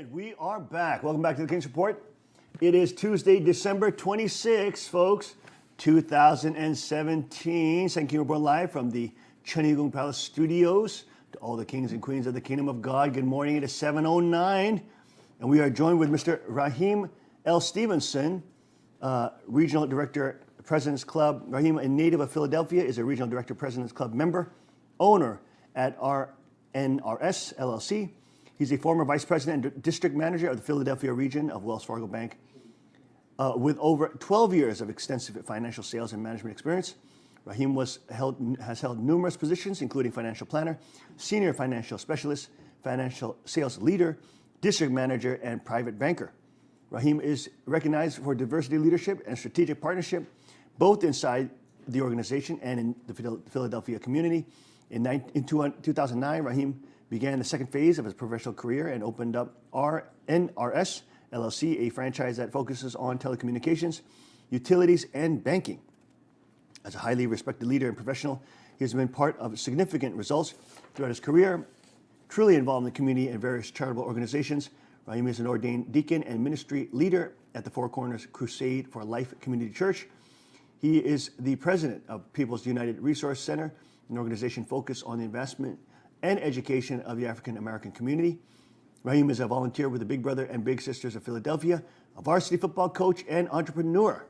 And we are back. Welcome back to the King's Report. It is Tuesday, December 26th, folks, 2017. St. King Report live from the Cheonggyeong Palace Studios. To all the kings and queens of the Kingdom of God, good morning. It is 7:09. And we are joined with Mr. Raheem L. Stevenson, Regional Director, President's Club. Raheem, a native of Philadelphia, is a Regional Director, President's Club member, owner at RNRS LLC. He's a former Vice President and District Manager of the Philadelphia region of Wells Fargo Bank with over 12 years of extensive financial sales and management experience. Raheem has held numerous positions, including financial planner, senior financial specialist, financial sales leader, district manager, and private banker. Raheem is recognized for diversity leadership and strategic partnership, both inside the organization and in the Philadelphia community. In 2009, Raheem began the second phase of his professional career and opened up RNRS LLC, a franchise that focuses on telecommunications, utilities, and banking. As a highly respected leader and professional, he has been part of significant results throughout his career, truly involved in the community and various charitable organizations. Raheem is an ordained deacon and ministry leader at the Four Corners Crusade for Life Community Church. He is the president of People's United Resource Center, an organization focused on the investment and education of the African American community. Raheem is a volunteer with the Big Brother and Big Sisters of Philadelphia, a varsity football coach and entrepreneur.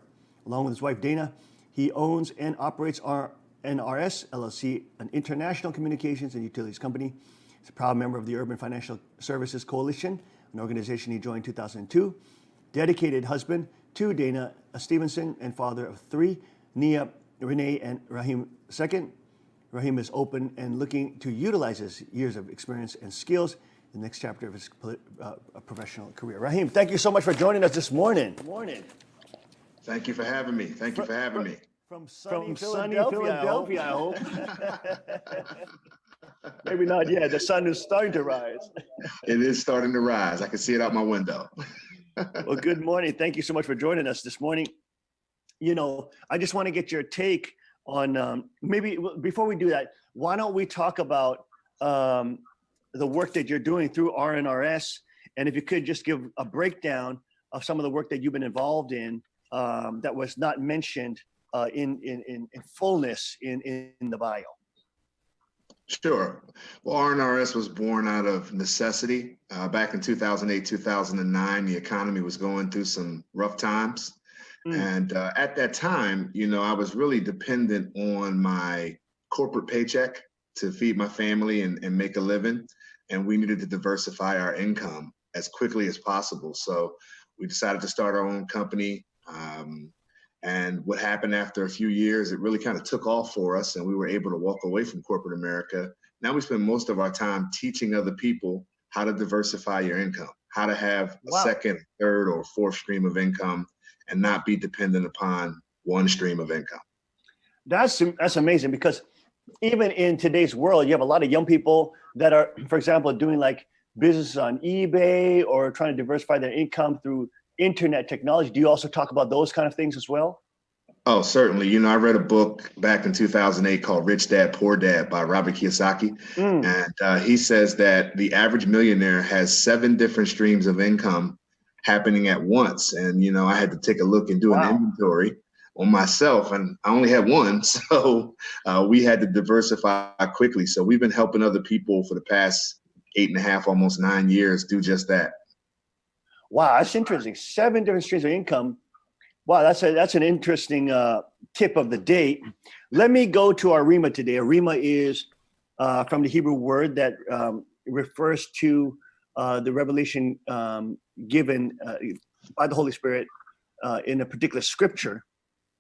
Along with his wife Dana, he owns and operates RNRS LLC, an international communications and utilities company. He's a proud member of the Urban Financial Services Coalition, an organization he joined in 2002. Dedicated husband to Dana Stevenson and father of three, Nia, Renee, and Raheem II. Raheem is open and looking to utilize his years of experience and skills in the next chapter of his professional career. Raheem, thank you so much for joining us this morning. Thank you for having me. From sunny Philadelphia, I hope. Maybe not yet. The sun is starting to rise. It is starting to rise. I can see it out my window. Well, good morning. Thank you so much for joining us this morning. You know, I just want to get your take on maybe before we do that, why don't we talk about the work that you're doing through RNRS, and if you could just give a breakdown of some of the work that you've been involved in that was not mentioned in fullness in the bio. Sure. Well, RNRS was born out of necessity. Back in 2008, 2009, the economy was going through some rough times. And at that time, you know, I was really dependent on my corporate paycheck to feed my family and make a living. And we needed to diversify our income as quickly as possible. So we decided to start our own company. And what happened after a few years, it really kind of took off for us and we were able to walk away from corporate America. Now we spend most of our time teaching other people how to diversify your income, how to have a second, third, or fourth stream of income and not be dependent upon one stream of income. That's amazing, because even in today's world, you have a lot of young people that are, for example, doing like business on eBay or trying to diversify their income through internet technology. Do you also talk about those kind of things as well? Oh, certainly. You know, I read a book back in 2008 called Rich Dad, Poor Dad by Robert Kiyosaki. And he says that the average millionaire has 7 different streams of income happening at once. And, you know, I had to take a look and do an inventory on myself, and I only had one. So we had to diversify quickly. So we've been helping other people for the past 8.5, almost 9 years do just that. Wow, that's interesting. 7 different streams of income. Wow, that's an interesting tip of the day. Let me go to our Rima today. A Rima is from the Hebrew word that refers to the revelation given by the Holy Spirit in a particular scripture,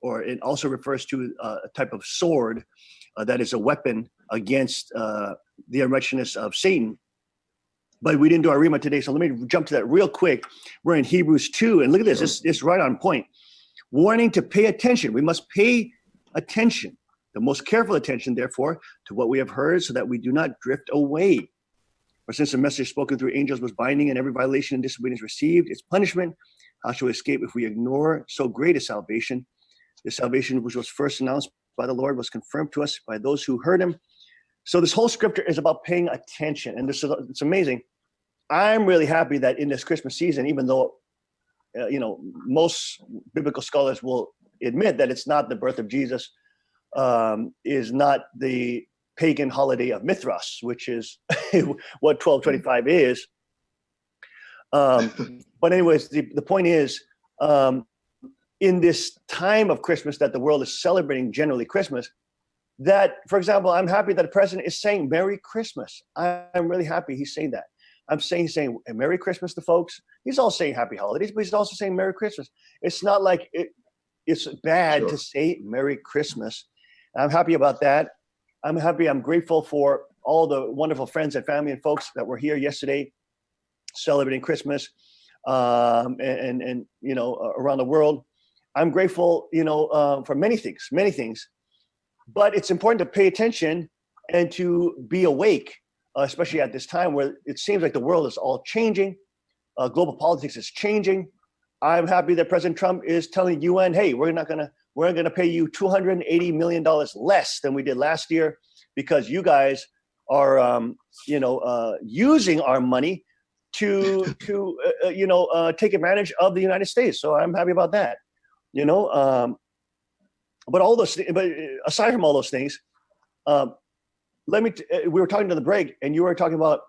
or it also refers to a type of sword that is a weapon against the unrighteousness of Satan. But we didn't do our Rima today, so let me jump to that real quick. We're in Hebrews 2, and look at this. It's right on point. Warning to pay attention. We must pay attention, the most careful attention, therefore, to what we have heard, so that we do not drift away. For since the message spoken through angels was binding, and every violation and disobedience received its punishment, how shall we escape if we ignore so great a salvation? The salvation which was first announced by the Lord was confirmed to us by those who heard him. So this whole scripture is about paying attention. And it's amazing. I'm really happy that in this Christmas season, even though, most biblical scholars will admit that it's not the birth of Jesus, is not the pagan holiday of Mithras, which is what 1225 is. But anyways, the point is, in this time of Christmas that the world is celebrating, generally Christmas, that, for example, I'm happy that the president is saying Merry Christmas. I'm really happy he's saying that. He's saying Merry Christmas to folks. He's also saying Happy Holidays, but he's also saying Merry Christmas. It's not like it's bad to say Merry Christmas. I'm happy about that. I'm grateful for all the wonderful friends and family and folks that were here yesterday celebrating Christmas, and around the world. I'm grateful, for many things, but it's important to pay attention and to be awake, especially at this time where it seems like the world is all changing. Global politics is changing. I'm happy that President Trump is telling UN, hey, we're gonna pay you $280 million less than we did last year because you guys are, using our money to take advantage of the United States. So I'm happy about that. But aside from all those things, we were talking to the break, and you were talking about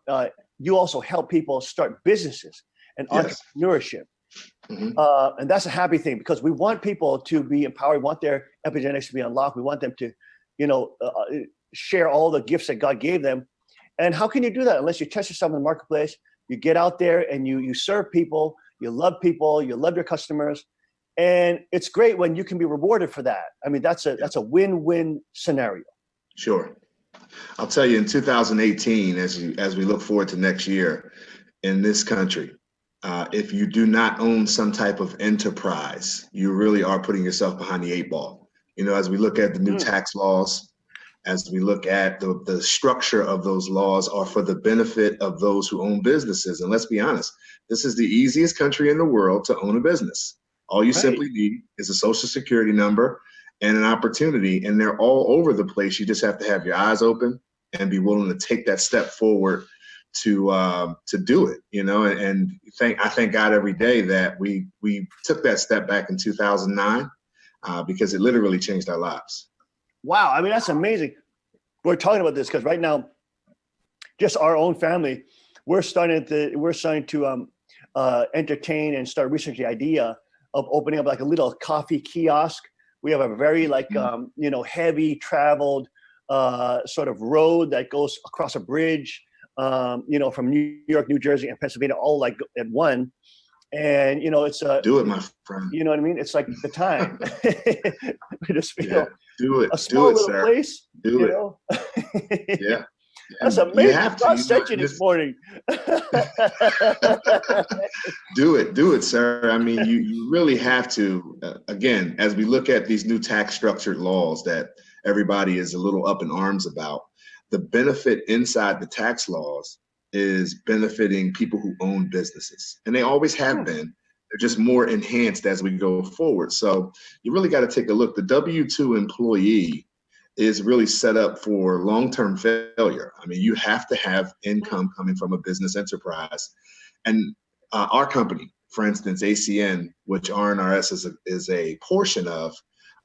you also help people start businesses and entrepreneurship. Mm-hmm. And that's a happy thing because we want people to be empowered. We want their epigenetics to be unlocked. We want them to, share all the gifts that God gave them. And how can you do that unless you test yourself in the marketplace? You get out there and you serve people. You love people. You love your customers. And it's great when you can be rewarded for that. I mean, that's a win-win scenario. Sure. I'll tell you, in 2018, as we look forward to next year in this country, if you do not own some type of enterprise, you really are putting yourself behind the eight ball. As we look at the new tax laws, as we look at the structure of those laws are for the benefit of those who own businesses. And let's be honest, this is the easiest country in the world to own a business. All you simply need is a social security number and an opportunity, and they're all over the place. You just have to have your eyes open and be willing to take that step forward to do it, and I thank God every day that we took that step back in 2009 because it literally changed our lives. Wow. I mean, that's amazing. We're talking about this because right now, just our own family, we're starting to entertain and start researching the idea of opening up like a little coffee kiosk. We have a very heavy traveled sort of road that goes across a bridge, from New York, New Jersey, and Pennsylvania, all like at one. And it's do it, my friend. You know what I mean? It's like the time. We just feel do it. A small little sir. place. Do it. Yeah. That's amazing. God sent you this morning. Do it, sir. I mean, you really have to. Again, as we look at these new tax structured laws that everybody is a little up in arms about, the benefit inside the tax laws is benefiting people who own businesses, and they always have been. They're just more enhanced as we go forward. So you really got to take a look. The W-2 employee is really set up for long-term failure. I mean, you have to have income coming from a business enterprise. And our company, for instance, ACN, which RNRS is a portion of,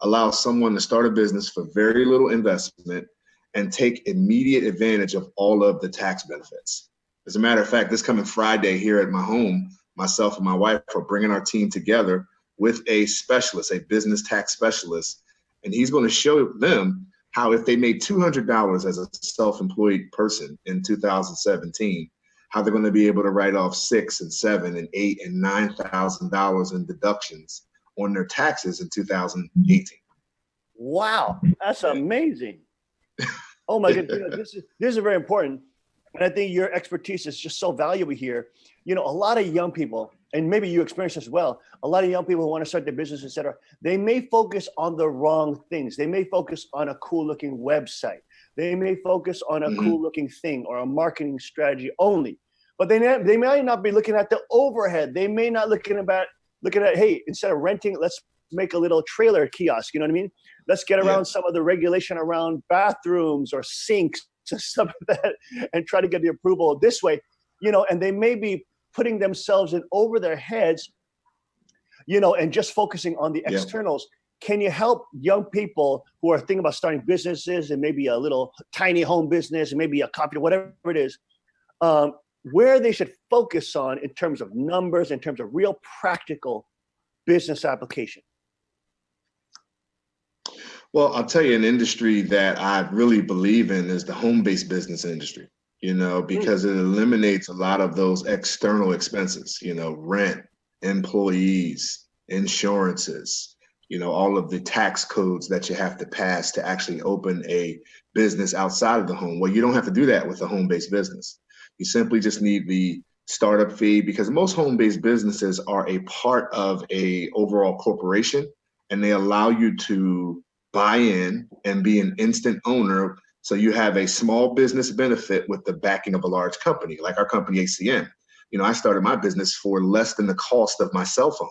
allows someone to start a business for very little investment and take immediate advantage of all of the tax benefits. As a matter of fact, this coming Friday here at my home, myself and my wife are bringing our team together with a specialist, a business tax specialist, and he's going to show them how if they made $200 as a self-employed person in 2017, how they're going to be able to write off $6,000 and $7,000 and $8,000 and $9,000 in deductions on their taxes in 2018. Wow, that's amazing. Oh my goodness, this is very important. And I think your expertise is just so valuable here. A lot of young people, and maybe you experience this as well, a lot of young people who want to start their business, et cetera, they may focus on the wrong things. They may focus on a cool looking website. They may focus on a cool looking thing or a marketing strategy only, but they may not be looking at the overhead. They may not looking at, hey, instead of renting, let's make a little trailer kiosk. You know what I mean? Let's get around some of the regulation around bathrooms or sinks and stuff like that and try to get the approval this way. and they may be putting themselves in over their heads, and just focusing on the externals. Can you help young people who are thinking about starting businesses and maybe a little tiny home business and maybe a copy, whatever it is, where they should focus on in terms of numbers, in terms of real practical business application? Well, I'll tell you, an industry that I really believe in is the home-based business industry, because it eliminates a lot of those external expenses, rent, employees, insurances, all of the tax codes that you have to pass to actually open a business outside of the home. Well, you don't have to do that with a home-based business. You simply just need the startup fee, because most home-based businesses are a part of a overall corporation, and they allow you to buy in and be an instant owner. So you have a small business benefit with the backing of a large company, like our company, ACN. I started my business for less than the cost of my cell phone.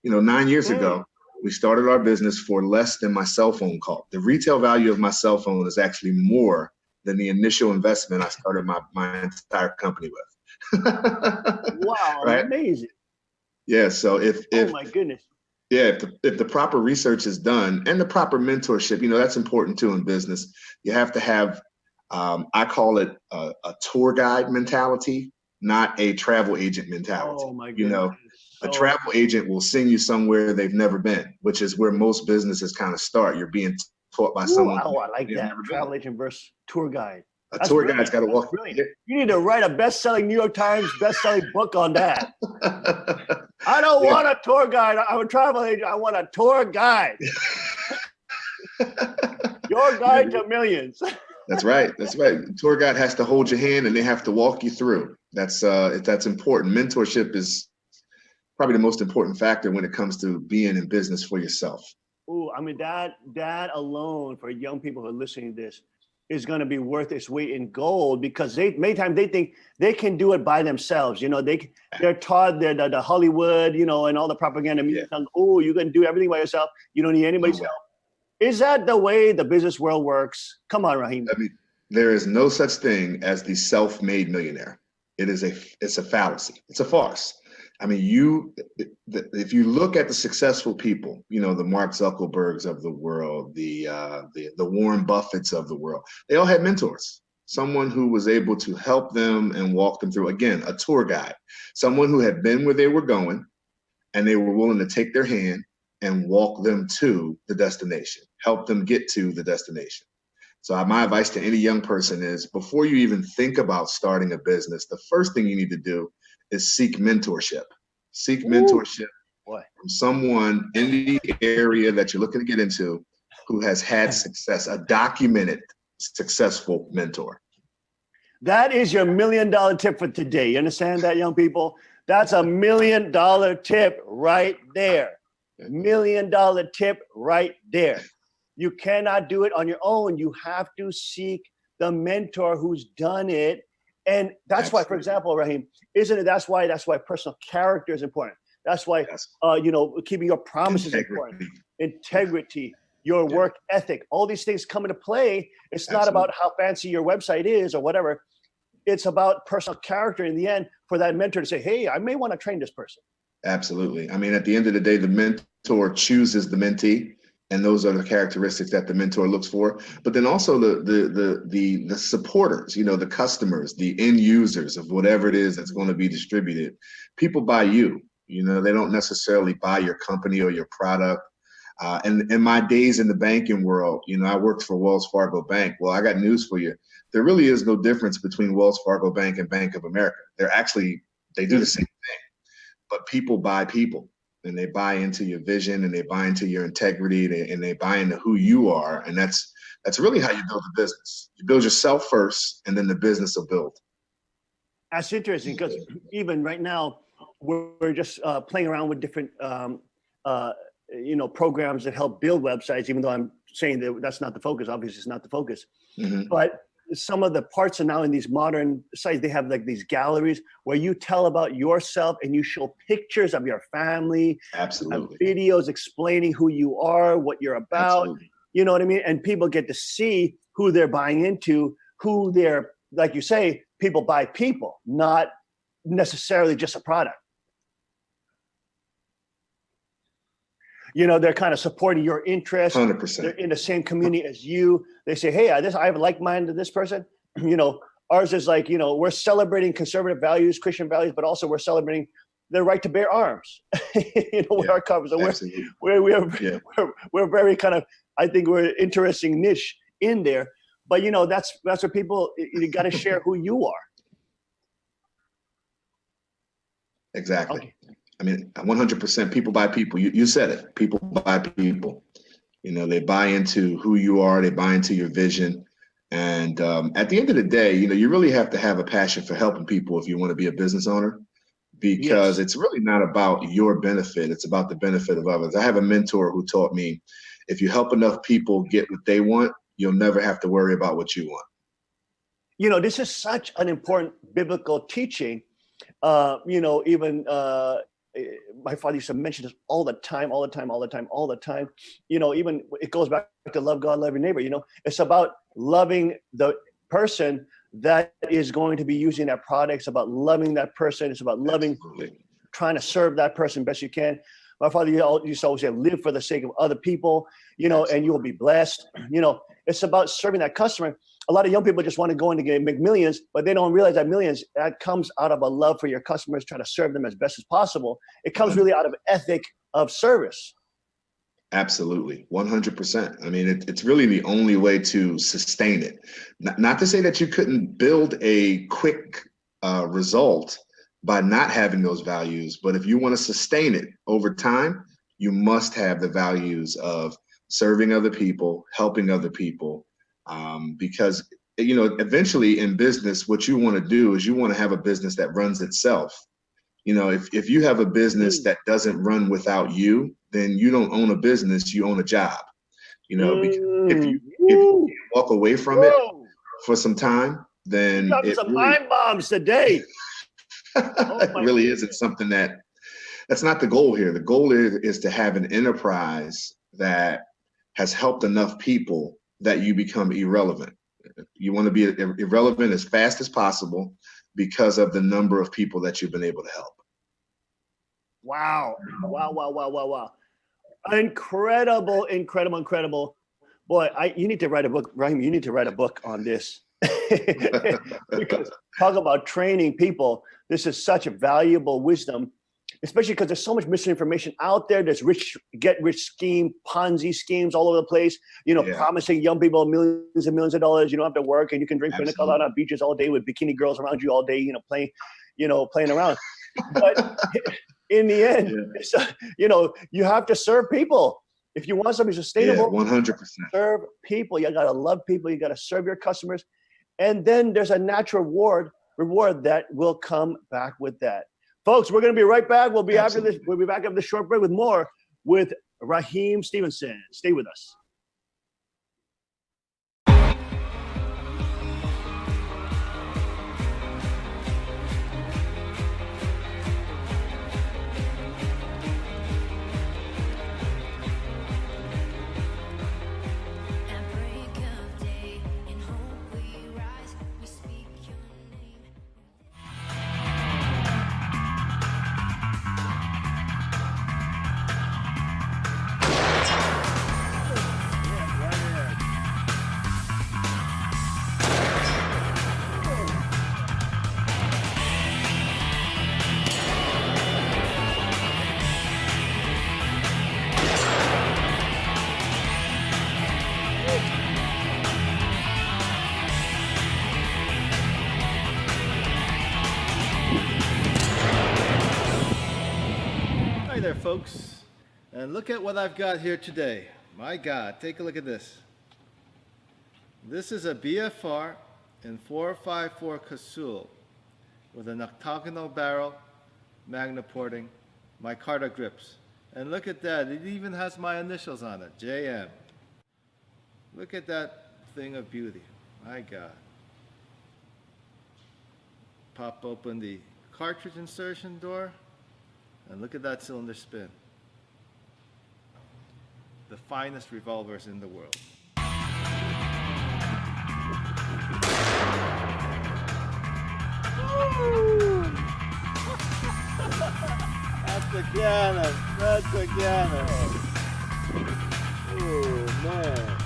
9 years ago, we started our business for less than my cell phone cost. The retail value of my cell phone is actually more than the initial investment I started my entire company with. Wow, right? Amazing. Yeah, so oh my goodness. Yeah, if the proper research is done and the proper mentorship, that's important too in business. You have to have, I call it a tour guide mentality, not a travel agent mentality. Oh my goodness. A travel agent will send you somewhere they've never been, which is where most businesses kind of start. You're being taught by someone. Oh, I like that. Travel agent versus tour guide. A tour guide's got to walk. Brilliant. You need to write a best-selling New York Times best-selling book on that. I don't want a tour guide. I'm a travel agent. I want a tour guide. Your guide to millions. That's right. That's right. The tour guide has to hold your hand and they have to walk you through. That's important. Mentorship is probably the most important factor when it comes to being in business for yourself. Oh, I mean, that alone for young people who are listening to this is going to be worth its weight in gold, because many times they think they can do it by themselves. They're taught the Hollywood, and all the propaganda. Oh, you can do everything by yourself. You don't need anybody's help. Is that the way the business world works? Come on, Raheem. There is no such thing as the self-made millionaire. It's a fallacy. It's a farce. I mean, if you look at the successful people, the Mark Zuckerbergs of the world, the Warren Buffetts of the world, they all had mentors. Someone who was able to help them and walk them through, again, a tour guide, someone who had been where they were going and they were willing to take their hand and walk them to the destination, help them get to the destination. So my advice to any young person is, before you even think about starting a business, the first thing you need to do is seek mentorship. Seek mentorship from someone in the area that you're looking to get into who has had success, a documented successful mentor. That is your $1 million tip for today. You understand that, young people? That's a $1 million tip right there. $1 million tip right there. You cannot do it on your own. You have to seek the mentor who's done it. And that's why, for example, Raheem, isn't it? That's why personal character is important. That's why, keeping your promises is important. Integrity, your work ethic, all these things come into play. It's not about how fancy your website is or whatever. It's about personal character in the end, for that mentor to say, hey, I may want to train this person. Absolutely. I mean, at the end of the day, the mentor chooses the mentee. And those are the characteristics that the mentor looks for. But then also the supporters, the customers, the end users of whatever it is that's going to be distributed. People buy you, they don't necessarily buy your company or your product. And in my days in the banking world, I worked for Wells Fargo Bank. Well, I got news for you. There really is no difference between Wells Fargo Bank and Bank of America. They do the same thing, but people buy people. And they buy into your vision, and they buy into your integrity, and they buy into who you are. And that's really how you build a business. You build yourself first, and then the business will build. That's interesting, because even right now, we're just playing around with different, programs that help build websites, even though I'm saying that that's not the focus. Obviously, it's not the focus. Mm-hmm. But some of the parts are now in these modern sites. They have like these galleries where you tell about yourself and you show pictures of your family. Absolutely. Videos explaining who you are, what you're about. Absolutely. You know what I mean? And people get to see who they're buying into, who they're, like you say, people buy people, not necessarily just a product. You know, they're kind of supporting your interests. 100%. They're in the same community as you. They say, hey, I have a like-minded this person. You know, ours is like, you know, we're celebrating conservative values, Christian values, but also we're celebrating the right to bear arms. You know, with our covers. So we're very kind of, I think we're an interesting niche in there. But, you know, that's what people, you got to share who you are. Exactly. Okay. I mean, 100% people buy people. You said it. People buy people. You know, they buy into who you are. They buy into your vision. And at the end of the day, you know, you really have to have a passion for helping people if you want to be a business owner, because it's really not about your benefit. It's about the benefit of others. I have a mentor who taught me, if you help enough people get what they want, you'll never have to worry about what you want. You know, this is such an important biblical teaching. You know, even my father used to mention this all the time. You know, even it goes back to love God, love your neighbor. You know, it's about loving the person that is going to be using that product. It's about loving that person. It's about loving, trying to serve that person best you can. My father used to always say, live for the sake of other people, you know, and you will be blessed. You know, it's about serving that customer. A lot of young people just want to go in and make millions, but they don't realize that millions, that comes out of a love for your customers, trying to serve them as best as possible. It comes really out of ethic of service. Absolutely. 100%. I mean, it's really the only way to sustain it. Not to say that you couldn't build a quick result by not having those values, but if you want to sustain it over time, you must have the values of serving other people, helping other people, because, you know, eventually in business, what you want to do is you want to have a business that runs itself. You know, if you have a business that doesn't run without you, then you don't own a business, you own a job. You know, because if you walk away from it for some time, then it some mind bombs today. It really isn't something that's not the goal here. The goal is to have an enterprise that has helped enough people that you become irrelevant. You want to be irrelevant as fast as possible because of the number of people that you've been able to help. Wow. Incredible. Boy, you need to write a book, Raheem. You need to write a book on this. Because talk about training people. This is such a valuable wisdom, especially because there's so much misinformation out there. There's get rich scheme, Ponzi schemes all over the place, you know, promising young people millions and millions of dollars. You don't have to work and you can drink pina colada on beaches all day with bikini girls around you all day, you know, playing around. But in the end, you know, you have to serve people. If you want something sustainable, 100%. Serve people. You got to love people. You got to serve your customers. And then there's a natural reward that will come back with that. Folks, we're going to be right back. We'll be after this. We'll be back after this short break with more with Raheem Stevenson. Stay with us. Hi there, folks, and look at what I've got here today. My God, take a look at this. This is a BFR in 454 Casul with an octagonal barrel, Magna porting, micarta grips. And look at that, it even has my initials on it, JM. Look at that thing of beauty, my God. Pop open the cartridge insertion door, and look at that cylinder spin. The finest revolvers in the world. That's a cannon. That's a cannon. Oh, man.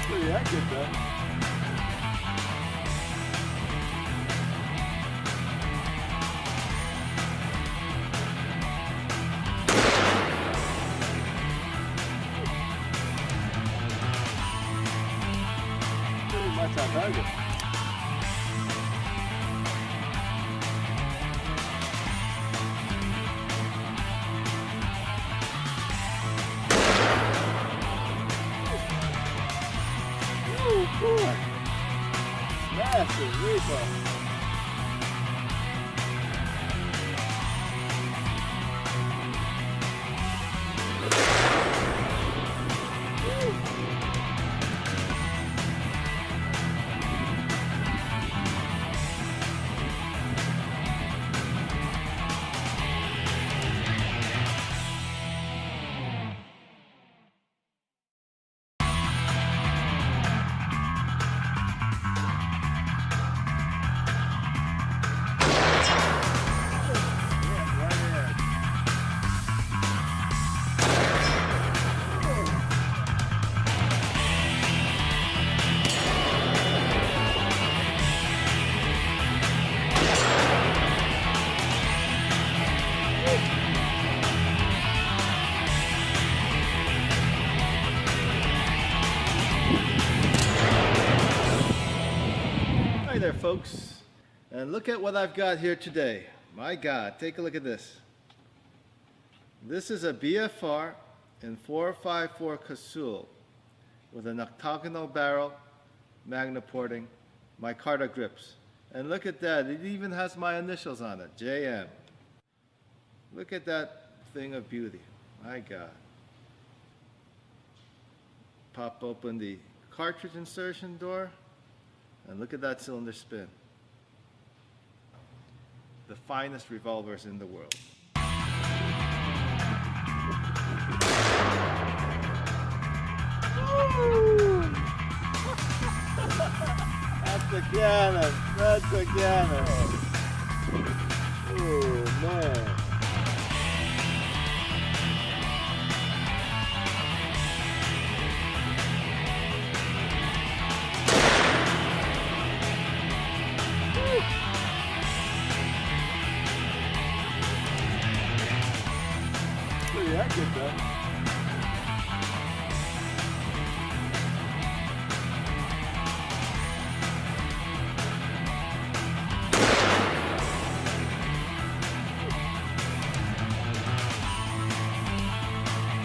Pretty accurate, though. Much on target. Oh boy! Massive recoil. Hi there, folks. And look at what I've got here today. My God, take a look at this. This is a BFR in 454 Casul with an octagonal barrel, magna porting, micarta grips. And look at that, it even has my initials on it, JM. Look at that thing of beauty, my God. Pop open the cartridge insertion door, and look at that cylinder spin. The finest revolvers in the world. That's a cannon. That's a cannon. Oh, man. Pretty accurate, though.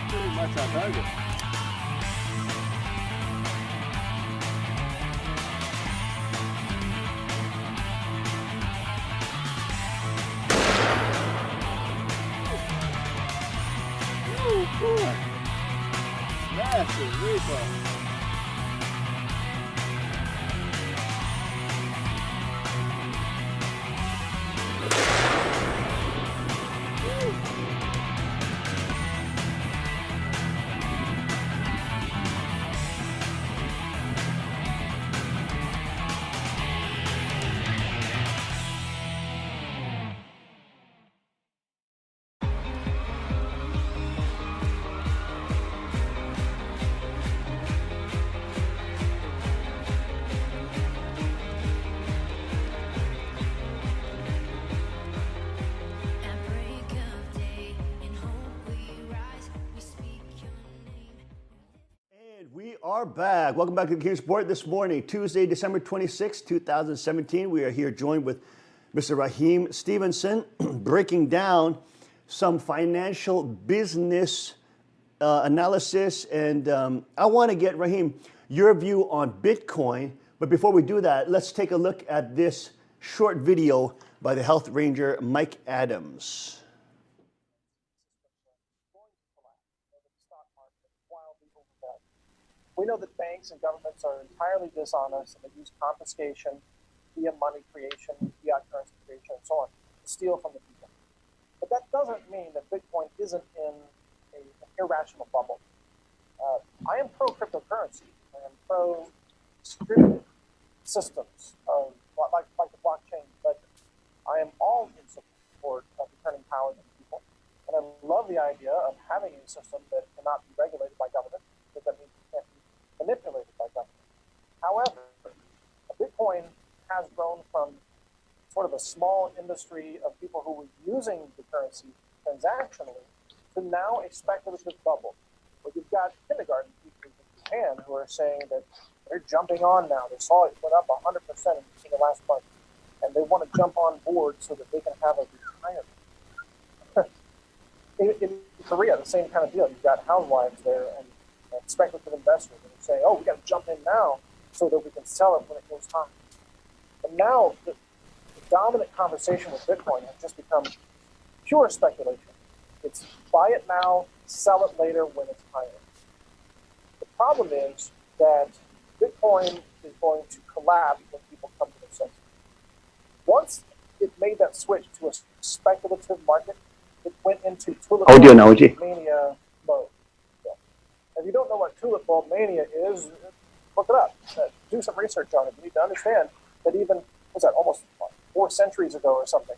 Pretty much on target. Oh boy! Massive recoil. We are back. Welcome back to the King's Report this morning, Tuesday, December 26, 2017. We are here joined with Mr. Raheem Stevenson, breaking down some financial business analysis. And I want to get, Raheem, your view on Bitcoin. But before we do that, let's take a look at this short video by the Health Ranger, Mike Adams. We know that banks and governments are entirely dishonest and they use confiscation via money creation, fiat currency creation, and so on, to steal from the people. But that doesn't mean that Bitcoin isn't in an irrational bubble. I am pro cryptocurrency. I am pro distributed systems of like the blockchain ledger. I am all in support of returning power to the people, and I love the idea of having a system that cannot be regulated by government, because that means it can't be manipulated by government. However, Bitcoin has grown from sort of a small industry of people who were using the currency transactionally to now a speculative bubble, where you've got kindergarten teachers in Japan who are saying that they're jumping on now. They saw it went up 100% in the last month, and they want to jump on board so that they can have a retirement. in Korea, the same kind of deal. You've got housewives there and speculative investors that are saying, "Oh, we got to jump in now so that we can sell it when it goes high." And now the dominant conversation with Bitcoin has just become pure speculation. It's buy it now, sell it later when it's higher. The problem is that Bitcoin is going to collapse when people come to their senses. Once it made that switch to a speculative market, it went into tulip bulb mania mode. So, if you don't know what tulip bulb mania is, look it up. Do some research on it. You need to understand that even, what's that, almost 4 centuries ago or something,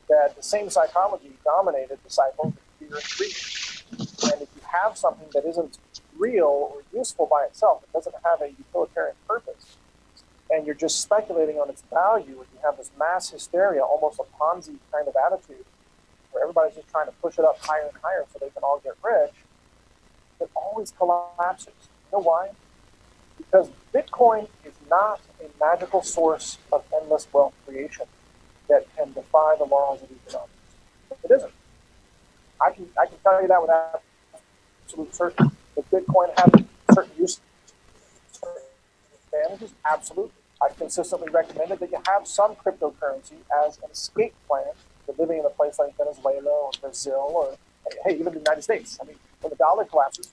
that the same psychology dominated the cycles of fear and greed. And if you have something that isn't real or useful by itself, it doesn't have a utilitarian purpose, and you're just speculating on its value, and you have this mass hysteria, almost a Ponzi kind of attitude, where everybody's just trying to push it up higher and higher so they can all get rich, it always collapses. You know why? Because Bitcoin is not a magical source of endless wealth creation that can defy the laws of economics. It isn't. I can tell you that with absolute certainty. Does Bitcoin have certain uses, certain advantages? Absolutely. I've consistently recommended that you have some cryptocurrency as an escape plan for living in a place like Venezuela or Brazil or, hey, even the United States. I mean, when the dollar collapses,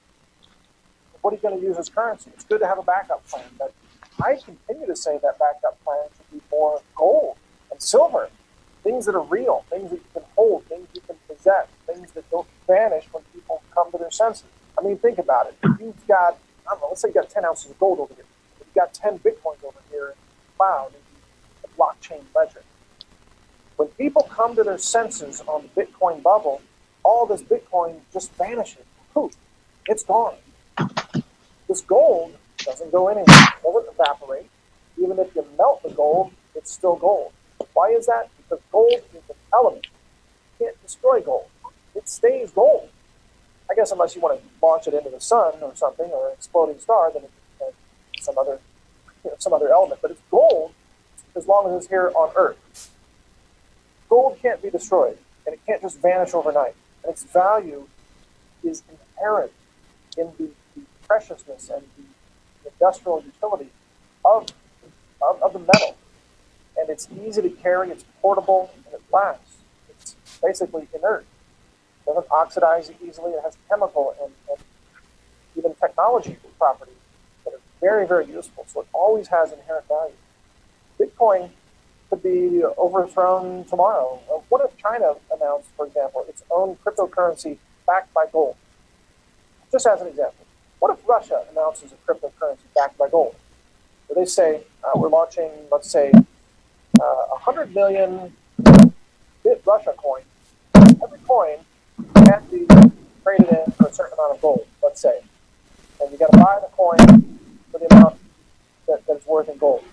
what are you going to use as currency? It's good to have a backup plan, but I continue to say that backup plan should be more gold and silver, things that are real, things that you can hold, things you can possess, things that don't vanish when people come to their senses. I mean, think about it. If you've got, I don't know, let's say you've got 10 ounces of gold over here. If you've got 10 Bitcoins over here in the cloud, in the blockchain ledger. When people come to their senses on the Bitcoin bubble, all this Bitcoin just vanishes. Poof, it's gone. This gold doesn't go anywhere. It doesn't evaporate. Even if you melt the gold, it's still gold. Why is that? Because gold is an element. You can't destroy gold. It stays gold. I guess unless you want to launch it into the sun or something, or an exploding star, then it's some other element. But it's gold as long as it's here on Earth. Gold can't be destroyed, and it can't just vanish overnight. And its value is inherent in the preciousness and the industrial utility of the metal. And it's easy to carry, it's portable, and it lasts. It's basically inert. It doesn't oxidize easily. It has chemical and even technology properties that are very, very useful. So it always has inherent value. Bitcoin could be overthrown tomorrow. What if China announced, for example, its own cryptocurrency backed by gold? Just as an example. What if Russia announces a cryptocurrency backed by gold? Where they say, we're launching, let's say, 100 million bit Russia coins. Every coin can't be traded in for a certain amount of gold, let's say. And you got to buy the coin for the amount that it's worth in gold.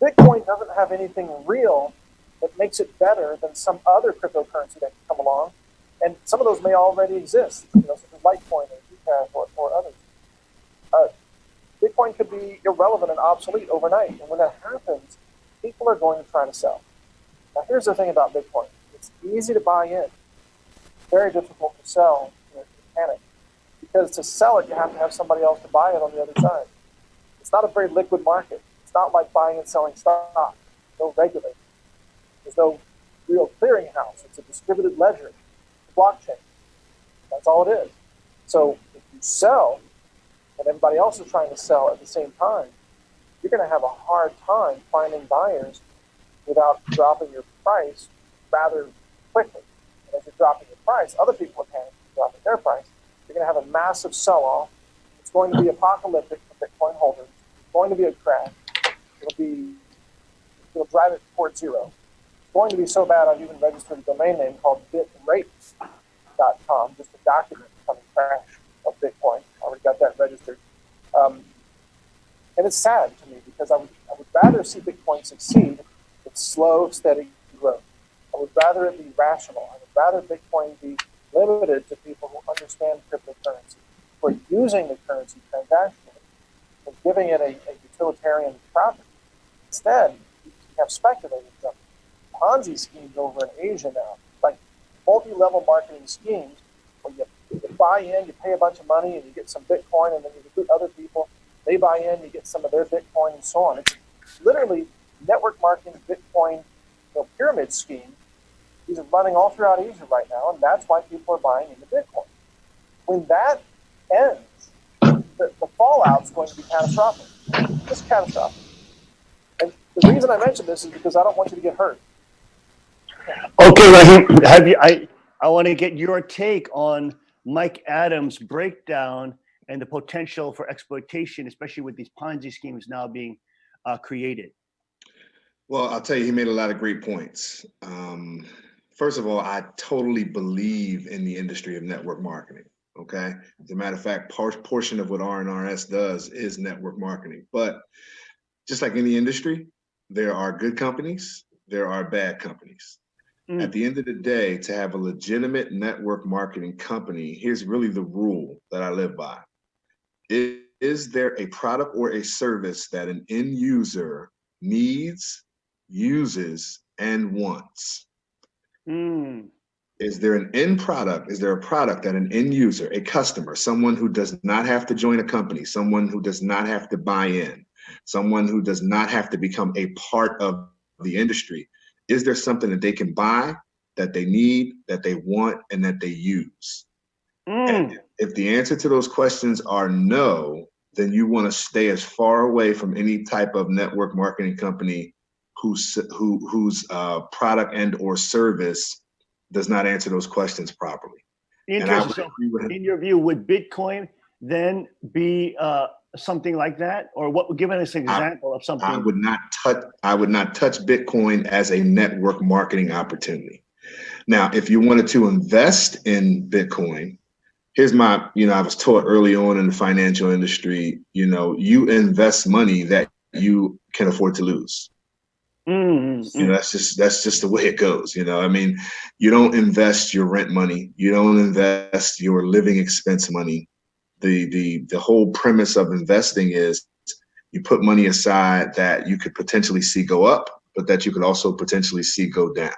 Bitcoin doesn't have anything real that makes it better than some other cryptocurrency that can come along. And some of those may already exist, such as Litecoin or Zcash or others. Bitcoin could be irrelevant and obsolete overnight. And when that happens, people are going to try to sell. Now, here's the thing about Bitcoin. It's easy to buy in. Very difficult to sell in panic. Because to sell it, you have to have somebody else to buy it on the other side. It's not a very liquid market. It's not like buying and selling stock. No regulator. There's no real clearinghouse. It's a distributed ledger, blockchain. That's all it is. So if you sell, and everybody else is trying to sell at the same time, you're going to have a hard time finding buyers without dropping your price rather quickly. And as you're dropping your price, other people are panicking, dropping their price. You're going to have a massive sell-off. It's going to be apocalyptic for Bitcoin holders. It's going to be a crash. It'll drive it towards zero. It's going to be so bad I've even registered a domain name called bitrates.com just to document the coming crash of Bitcoin. I already got that registered. And it's sad to me because I would rather see Bitcoin succeed with slow, steady growth. I would rather it be rational. I would rather Bitcoin be limited to people who understand cryptocurrency, who are using the currency transactionally, and giving it a utilitarian property. Instead, you have speculators jumping. Ponzi schemes over in Asia now, like multi-level marketing schemes where you buy in, you pay a bunch of money, and you get some Bitcoin, and then you recruit other people. They buy in, you get some of their Bitcoin, and so on. It's literally network marketing Bitcoin pyramid scheme. These are running all throughout Asia right now, and that's why people are buying into Bitcoin. When that ends, the fallout is going to be catastrophic. Just catastrophic. And the reason I mention this is because I don't want you to get hurt. Okay, Raheem, I want to get your take on Mike Adams' breakdown and the potential for exploitation, especially with these Ponzi schemes now being created. Well, I'll tell you, he made a lot of great points. First of all, I totally believe in the industry of network marketing. Okay, as a matter of fact, portion of what R&RS does is network marketing. But just like any industry, there are good companies, there are bad companies. At the end of the day, to have a legitimate network marketing company, here's really the rule that I live by. Is there a product or a service that an end user needs, uses, and wants? Is there an end product? Is there a product that an end user, a customer, someone who does not have to join a company, someone who does not have to buy in, someone who does not have to become a part of the industry? Is there something that they can buy, that they need, that they want, and that they use? And if the answer to those questions are no, then you want to stay as far away from any type of network marketing company whose product and or service does not answer those questions properly. Interesting. So in your view, would Bitcoin then be something like that, or what? Give us an example of something. I would not touch Bitcoin as a network marketing opportunity. Now, if you wanted to invest in Bitcoin, here's my, I was taught early on in the financial industry, you invest money that you can afford to lose. That's just the way it goes. I mean, you don't invest your rent money. You don't invest your living expense money. The whole premise of investing is you put money aside that you could potentially see go up, but that you could also potentially see go down.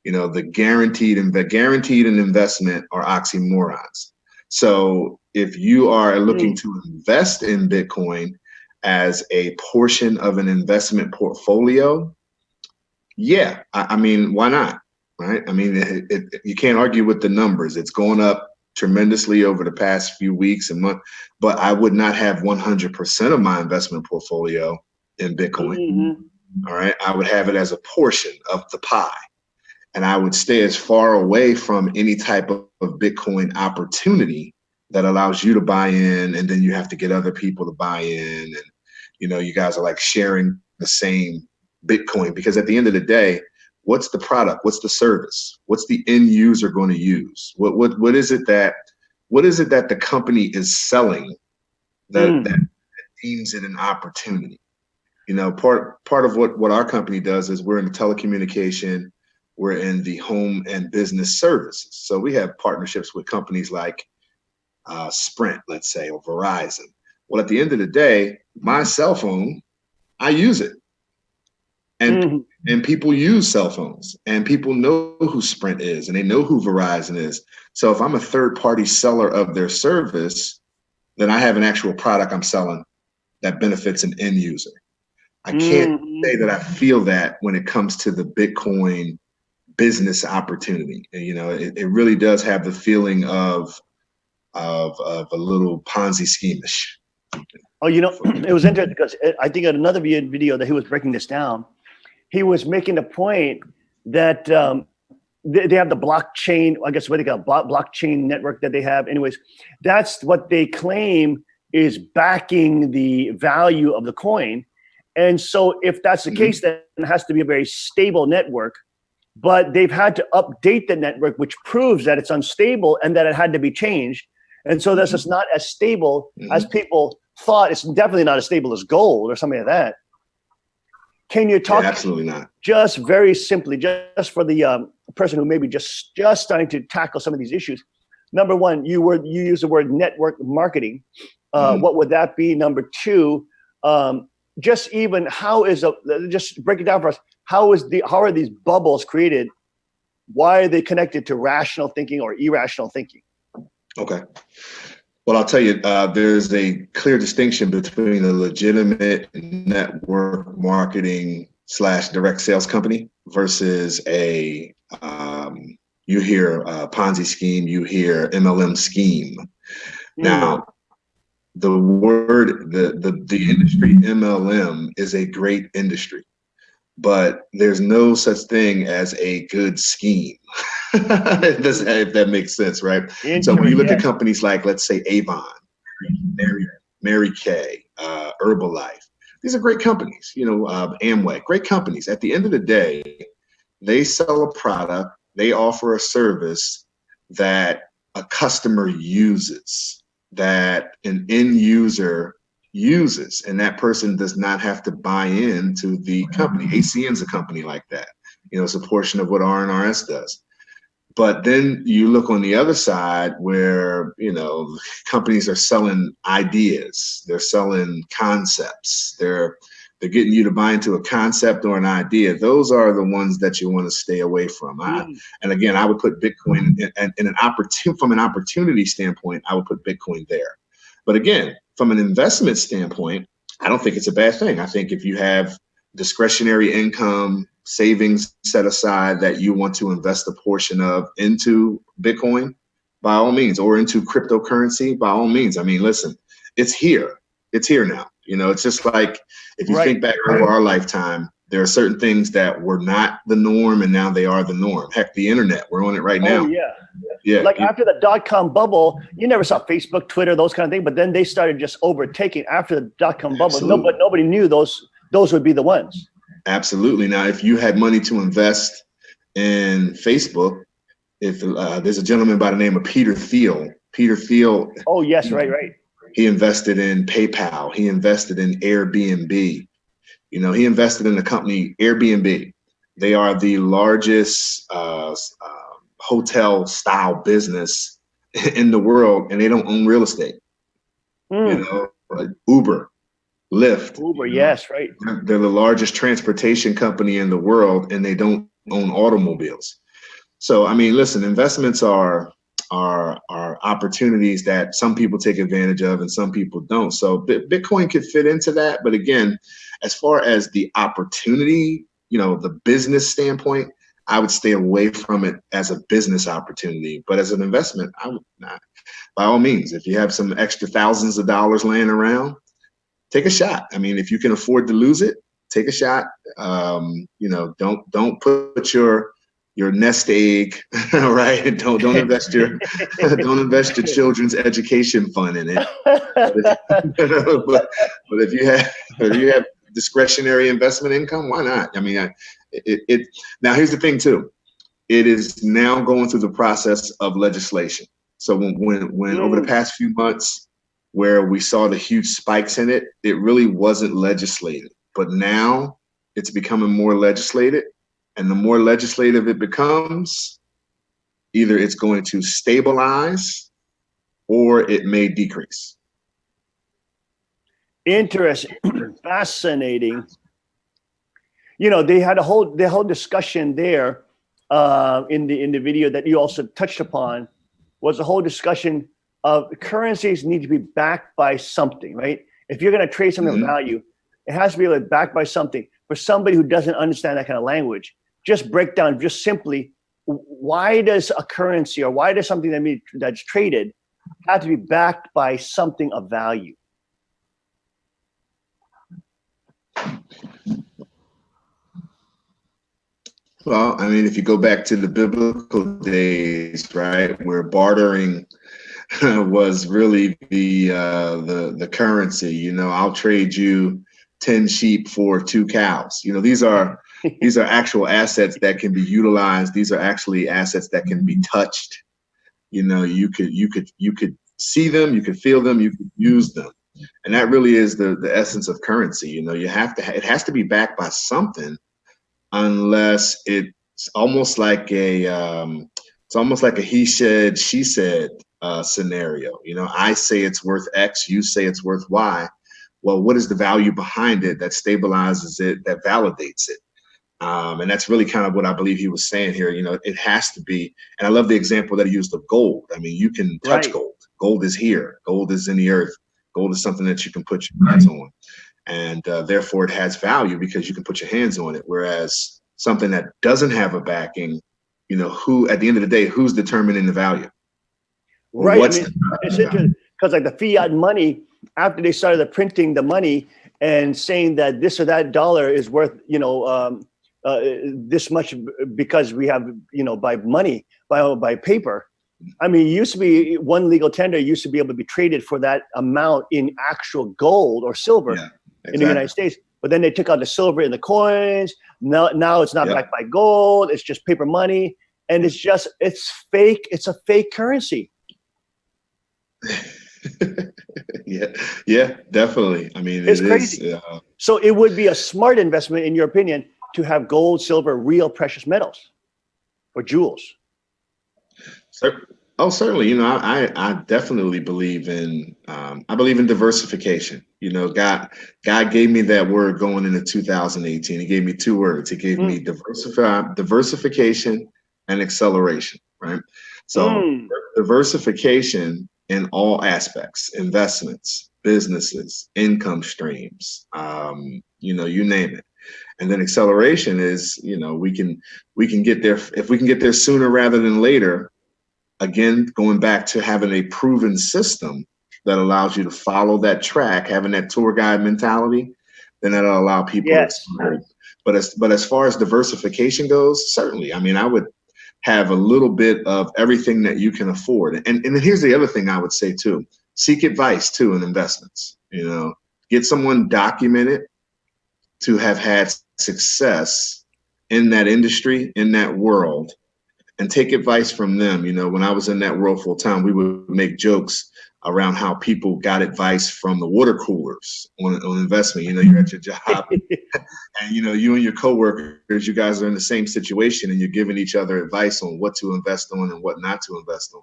The guaranteed and investment are oxymorons. So if you are looking to invest in Bitcoin as a portion of an investment portfolio, yeah, I mean, why not? Right? I mean, you can't argue with the numbers. It's going up tremendously over the past few weeks and months, but I would not have 100% of my investment portfolio in Bitcoin. All right. I would have it as a portion of the pie. And I would stay as far away from any type of Bitcoin opportunity that allows you to buy in, and then you have to get other people to buy in. And, you guys are like sharing the same Bitcoin, because at the end of the day, what's the product? What's the service? What's the end user going to use? What is it that the company is selling that deems it an opportunity? Part of what our company does is we're in the telecommunication, we're in the home and business services. So we have partnerships with companies like Sprint, let's say, or Verizon. Well, at the end of the day, my cell phone, I use it. And people use cell phones, and people know who Sprint is, and they know who Verizon is. So if I'm a third-party seller of their service, then I have an actual product I'm selling that benefits an end user. I can't say that I feel that when it comes to the Bitcoin business opportunity. And, it really does have the feeling of a little Ponzi scheme-ish. Oh, it was interesting because I think in another video that he was breaking this down, he was making a point that they have the blockchain, I guess what they call blockchain network that they have. Anyways, that's what they claim is backing the value of the coin. And so if that's the case, then it has to be a very stable network. But they've had to update the network, which proves that it's unstable and that it had to be changed. And so this is not as stable as people thought. It's definitely not as stable as gold or something like that. Can you talk? Yeah, absolutely not. Just very simply, just for the person who may be just starting to tackle some of these issues. Number one, you use the word network marketing. What would that be? Number two, just even just break it down for us. How are these bubbles created? Why are they connected to rational thinking or irrational thinking? Okay. Well, I'll tell you, there's a clear distinction between a legitimate network marketing / direct sales company versus you hear Ponzi scheme, you hear MLM scheme. Now, the industry MLM is a great industry, but there's no such thing as a good scheme. If that makes sense, right? So when you look at companies like, let's say, Avon, Mary Kay, Herbalife, these are great companies, Amway, great companies. At the end of the day, they sell a product, they offer a service that a customer uses, that an end user uses, and that person does not have to buy into the company. ACN's a company like that. It's a portion of what RNRS does. But then you look on the other side where, companies are selling ideas, they're selling concepts, they're getting you to buy into a concept or an idea. Those are the ones that you want to stay away from. And again, I would put Bitcoin from an opportunity standpoint, I would put Bitcoin there. But again, from an investment standpoint, I don't think it's a bad thing. I think if you have discretionary income, savings set aside that you want to invest a portion of into Bitcoin, by all means, or into cryptocurrency, by all means. I mean, listen, it's here. It's here now. It's just like, if you think back over our lifetime, there are certain things that were not the norm, and now they are the norm. Heck, the internet, we're on it right now. Oh, yeah. Like after the dot-com bubble, you never saw Facebook, Twitter, those kind of things, but then they started just overtaking after the dot-com bubble. Nobody knew those would be the ones. Absolutely. Now, if you had money to invest in Facebook, if there's a gentleman by the name of Peter Thiel. Oh, yes, right. He invested in PayPal. He invested in Airbnb. He invested in the company Airbnb. They are the largest hotel style business in the world, and they don't own real estate. Like Uber, Lyft. Yes, right. They're the largest transportation company in the world, and they don't own automobiles. So, I mean, listen, investments are opportunities that some people take advantage of and some people don't. So Bitcoin could fit into that. But again, as far as the opportunity, the business standpoint, I would stay away from it as a business opportunity. But as an investment, I would not. By all means, if you have some extra thousands of dollars laying around, take a shot. I mean, if you can afford to lose it, take a shot. Don't put your nest egg, right? Don't invest your children's education fund in it. but if you have discretionary investment income, why not? I mean, now here's the thing too. It is now going through the process of legislation. So when over the past few months, where we saw the huge spikes in it, it really wasn't legislated. But now it's becoming more legislated. And the more legislative it becomes, either it's going to stabilize or it may decrease. Interesting, fascinating. They had the whole discussion there in the video that you also touched upon, was the whole discussion of currencies need to be backed by something, right? If you're going to trade something of value, it has to be backed by something. For somebody who doesn't understand that kind of language, just break down just simply, why does a currency or why does something that's traded have to be backed by something of value? Well, I mean, if you go back to the biblical days, right, where bartering was really the currency. You know, I'll trade you 10 sheep for 2 cows. You know, these are actual assets that can be utilized. These are actually assets that can be touched. You know, you could see them, you could feel them, you could use them. And that really is the essence of currency. You know, you have to it has to be backed by something, unless it's almost like a he said she said scenario. You know, I say it's worth X, you say it's worth Y. Well, what is the value behind it that stabilizes it, that validates it? And that's really kind of what I believe he was saying here. You know, it has to be. And I love the example that he used of gold. I mean, you can touch Right. gold. Gold is here. Gold is in the earth. Gold is something that you can put your hands on. And therefore it has value because you can put your hands on it. Whereas something that doesn't have a backing, you know, who at the end of the day, who's determining the value? Or Right. I what's mean, it's the value? interesting because like the fiat money, after they started printing the money and saying that this or that dollar is worth, this much because we have, by money, by paper. I mean, it used to be one legal tender used to be able to be traded for that amount in actual gold or silver Yeah, in the United exactly. States. But then they took out the silver in the coins. Now it's not Yep. backed by gold. It's just paper money. And it's fake. It's a fake currency. Yeah, yeah, definitely. I mean, It's it is. crazy. So it would be a smart investment, in your opinion, to have gold, silver, real precious metals or jewels. Oh, certainly. You know, I definitely believe in I believe in diversification. You know, God gave me that word going into 2018. He gave me 2 words. He gave me diversification and acceleration. Right. So Mm. diversification in all aspects, investments, businesses, income streams, you know, you name it. And then acceleration is, you know, we can get there if we can get there sooner rather than later. Again, going back to having a proven system that allows you to follow that track, having that tour guide mentality, then that'll allow people to Yes. accelerate. But as far as diversification goes, certainly. I mean, I would have a little bit of everything that you can afford. And then here's the other thing I would say too: seek advice too in investments. You know, get someone documented to have had success in that industry, in that world, and take advice from them. You know, when I was in that world full time, we would make jokes around how people got advice from the water coolers on investment. You know, you're at your job and, you know, you and your coworkers, you guys are in the same situation and you're giving each other advice on what to invest on and what not to invest on.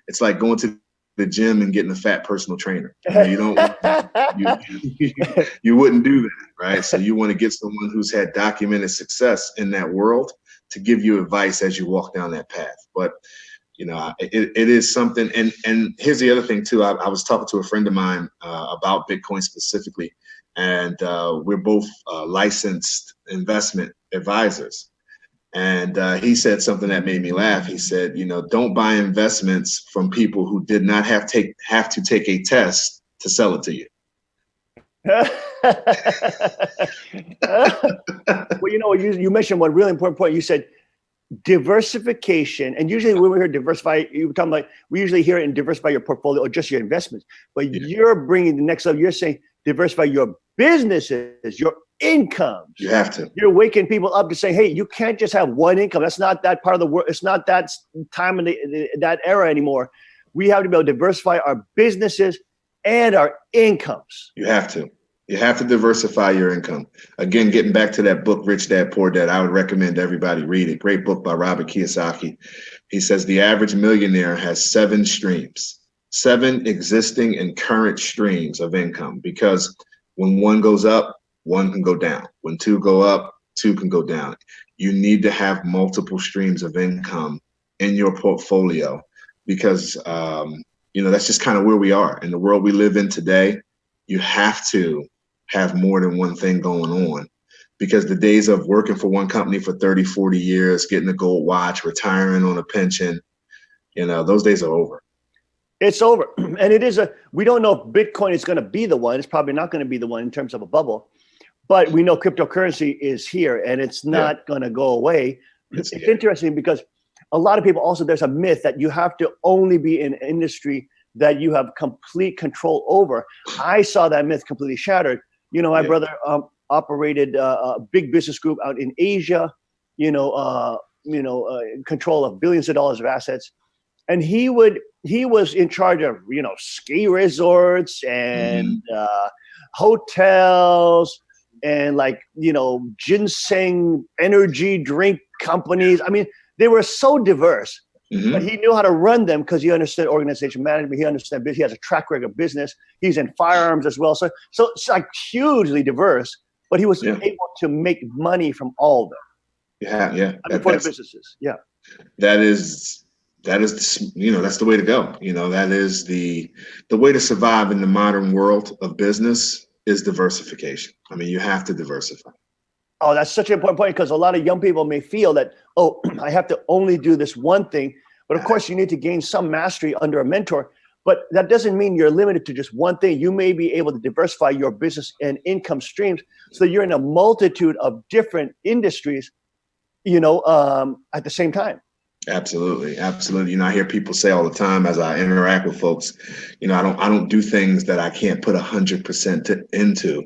It's like going to the gym and getting a fat personal trainer. You know, you don't you wouldn't do that, right? So you want to get someone who's had documented success in that world to give you advice as you walk down that path. But you know, it is something. And here's the other thing too. I was talking to a friend of mine about Bitcoin specifically, and we're both licensed investment advisors. And he said something that made me laugh. He said, you know, don't buy investments from people who did not have to take a test to sell it to you. Well, you mentioned one really important point. You said diversification, and usually when we hear diversify, you're talking about, we usually hear it in diversify your portfolio or just your investments. But Yeah. you're bringing the next level. You're saying diversify your businesses, your incomes. You have to. You're waking people up to say, hey, you can't just have one income. That's not that part of the world. It's not that time in that era anymore. We have to be able to diversify our businesses and our incomes. You have to. You have to diversify your income. Again, getting back to that book, Rich Dad, Poor Dad, I would recommend everybody read it. Great book by Robert Kiyosaki. He says the average millionaire has 7 streams, 7 existing and current streams of income, because when one goes up, one can go down. When 2 go up, 2 can go down. You need to have multiple streams of income in your portfolio because, you know, that's just kind of where we are. In the world we live in today, you have to have more than one thing going on, because the days of working for one company for 30, 40 years, getting a gold watch, retiring on a pension, you know, those days are over. It's over. And we don't know if Bitcoin is going to be the one. It's probably not going to be the one in terms of a bubble. but we know cryptocurrency is here and it's not going to go away. It's interesting because a lot of people also, there's a myth that you have to only be in an industry that you have complete control over. I saw that myth completely shattered. You know, my brother operated a big business group out in Asia, control of billions of dollars of assets. And he was in charge of, ski resorts and hotels and ginseng energy drink companies. I mean, they were so diverse, but he knew how to run them because he understood organization management. He understood business. He has a track record of business. He's in firearms as well. So it's like hugely diverse, but he was able to make money from all of them. Yeah. For the businesses. Yeah. That is, that's the way to go. That is the way to survive in the modern world of business is diversification. I mean, you have to diversify. Oh, that's such an important point because a lot of young people may feel that, I have to only do this one thing. But of course, you need to gain some mastery under a mentor. But that doesn't mean you're limited to just one thing. You may be able to diversify your business and income streams so that you're in a multitude of different industries, at the same time. Absolutely. I hear people say all the time as I interact with folks, I don't do things that I can't put 100% into.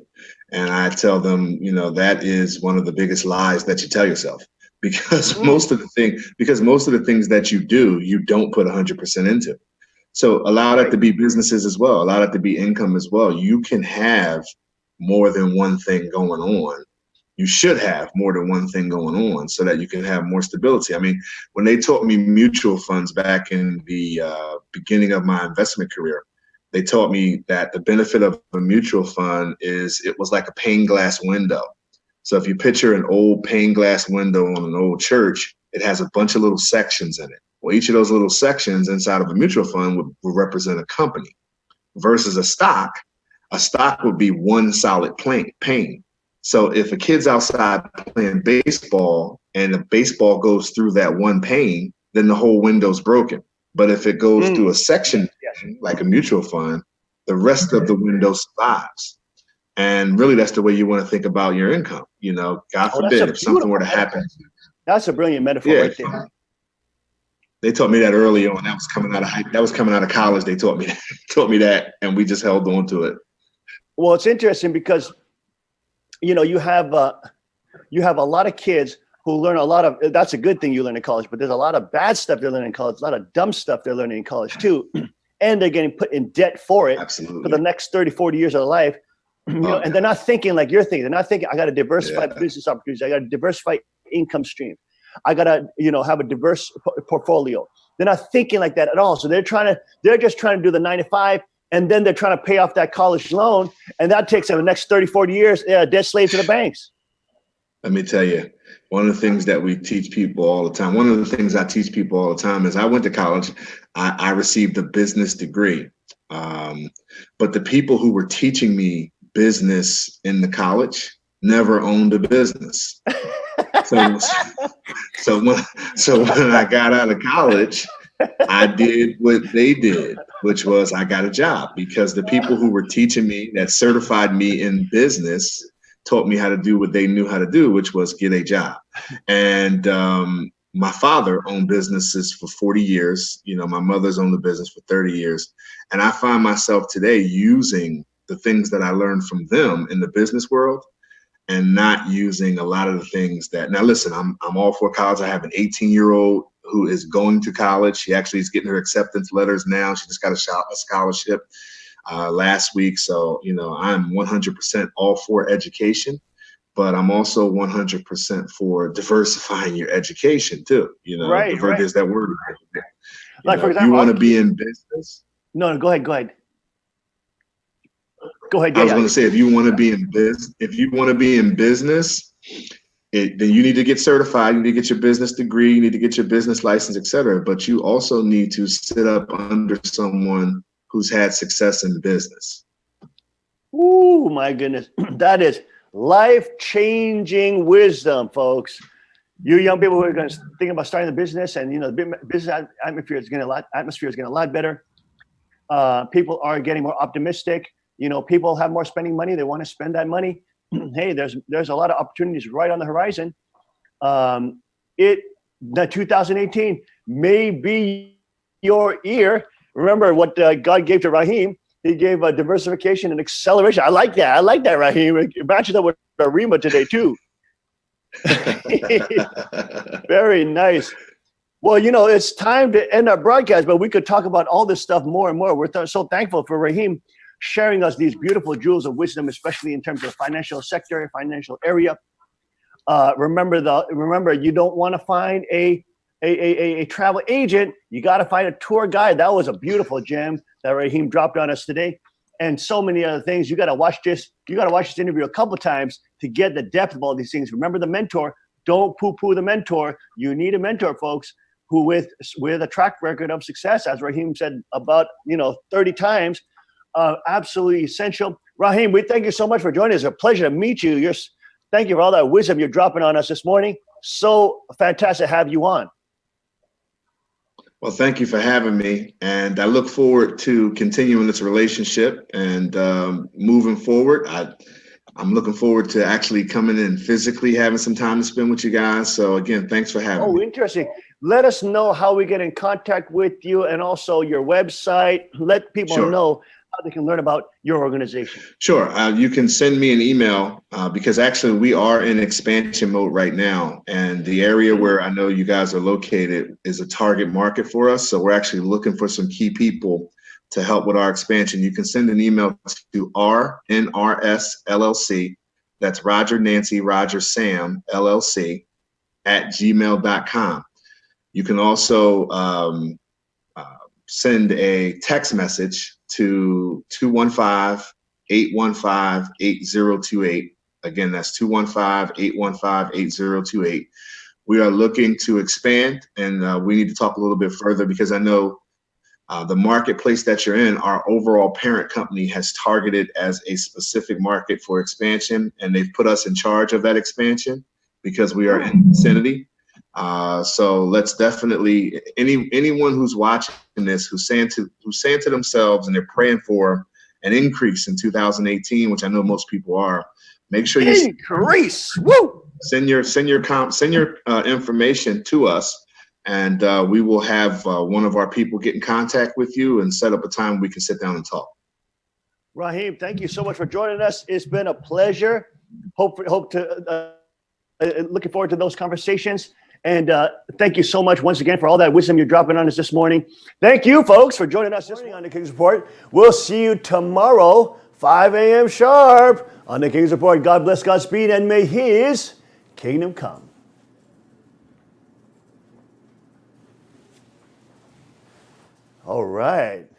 And I tell them, that is one of the biggest lies that you tell yourself, because most of the things that you do, you don't put 100% into. So allow that to be businesses as well. Allow that to be income as well. You can have more than one thing going on. You should have more than one thing going on so that you can have more stability. I mean, when they taught me mutual funds back in the beginning of my investment career, they taught me that the benefit of a mutual fund is it was like a pane glass window. So if you picture an old pane glass window on an old church, it has a bunch of little sections in it. Well, each of those little sections inside of a mutual fund would represent a company versus a stock. A stock would be one solid pane. So if a kid's outside playing baseball and the baseball goes through that one pane, then the whole window's broken. But if it goes through a section, like a mutual fund, the rest of the window survives. And really, that's the way you want to think about your income. God forbid if something were to happen. That's a brilliant metaphor right there. They taught me that early on. That was coming out of college. They taught me that, and we just held on to it. Well, it's interesting because you have a lot of kids who learn a lot of, that's a good thing you learn in college, but there's a lot of bad stuff they're learning in college, a lot of dumb stuff they're learning in college too. And they're getting put in debt for it. Absolutely. For the next 30, 40 years of their life. And they're not thinking like you're thinking. They're not thinking, I got to diversify business opportunities. I got to diversify income stream. I got to, have a diverse portfolio. They're not thinking like that at all. So they're just trying to do the 9 to 5. And then they're trying to pay off that college loan. And that takes them the next 30, 40 years, debt slave to the banks. Let me tell you, one of the things that we teach people all the time, one of the things I teach people all the time is I went to college. I received a business degree. But the people who were teaching me business in the college never owned a business. So when I got out of college, I did what they did, which was I got a job, because the people who were teaching me, that certified me in business, taught me how to do what they knew how to do, which was get a job. And my father owned businesses for 40 years. My mother's owned the business for 30 years. And I find myself today using the things that I learned from them in the business world and not using a lot of the things that, now listen, I'm all for college. I have an 18-year-old who is going to college. She actually is getting her acceptance letters now. She just got a scholarship last week. So, I'm 100% all for education, but I'm also 100% for diversifying your education too. Right. There's that word. Like, for example, if you want to be in business. No, go ahead. I was going to say, if you want to be in business, then you need to get certified. You need to get your business degree. You need to get your business license, et cetera. But you also need to sit up under someone who's had success in business. Ooh, my goodness. That is life-changing wisdom, folks. You young people who are going to think about starting a business, and the business atmosphere is getting a lot better. People are getting more optimistic. People have more spending money. They want to spend that money. hey, there's a lot of opportunities right on the horizon. The 2018 may be your year. Remember what God gave to Raheem. He gave a diversification and acceleration. I like that. I like that, Raheem. Matches that with Arima today too. Very nice. Well, it's time to end our broadcast, but we could talk about all this stuff more and more. We're so thankful for Raheem sharing us these beautiful jewels of wisdom, especially in terms of financial sector, financial area. Remember, you don't want to find a travel agent. You got to find a tour guide. That was a beautiful gem that Raheem dropped on us today, and so many other things. You got to watch this. You got to watch this interview a couple times to get the depth of all these things. Remember the mentor. Don't poo-poo the mentor. You need a mentor, folks, who with a track record of success, as Raheem said about 30 times, absolutely essential. Raheem, we thank you so much for joining us. It's a pleasure to meet you. Thank you for all that wisdom you're dropping on us this morning. So fantastic to have you on. Well, thank you for having me. And I look forward to continuing this relationship and moving forward. I'm looking forward to actually coming in physically, having some time to spend with you guys. So again, thanks for having me. Oh, interesting. Let us know how we get in contact with you and also your website. Let people know how they can learn about your organization. Sure. You can send me an email because actually we are in expansion mode right now. And the area where I know you guys are located is a target market for us. So we're actually looking for some key people to help with our expansion. You can send an email to RNRS LLC. That's Roger Nancy Roger Sam LLC @gmail.com. You can also send a text message to 215-815-8028. Again, that's 215-815-8028. We are looking to expand, and we need to talk a little bit further because I know the marketplace that you're in, our overall parent company has targeted as a specific market for expansion, and they've put us in charge of that expansion because we are in vicinity. So let's definitely, anyone who's watching this, who's saying to themselves and they're praying for an increase in 2018, which I know most people are, make sure you increase. Woo! Send your information to us, and we will have one of our people get in contact with you and set up a time we can sit down and talk. Raheem, thank you so much for joining us. It's been a pleasure. Looking forward to those conversations. And thank you so much once again for all that wisdom you're dropping on us this morning. Thank you, folks, for joining us this morning on the King's Report. We'll see you tomorrow, 5 a.m. sharp on the King's Report. God bless, Godspeed, and may His kingdom come. All right.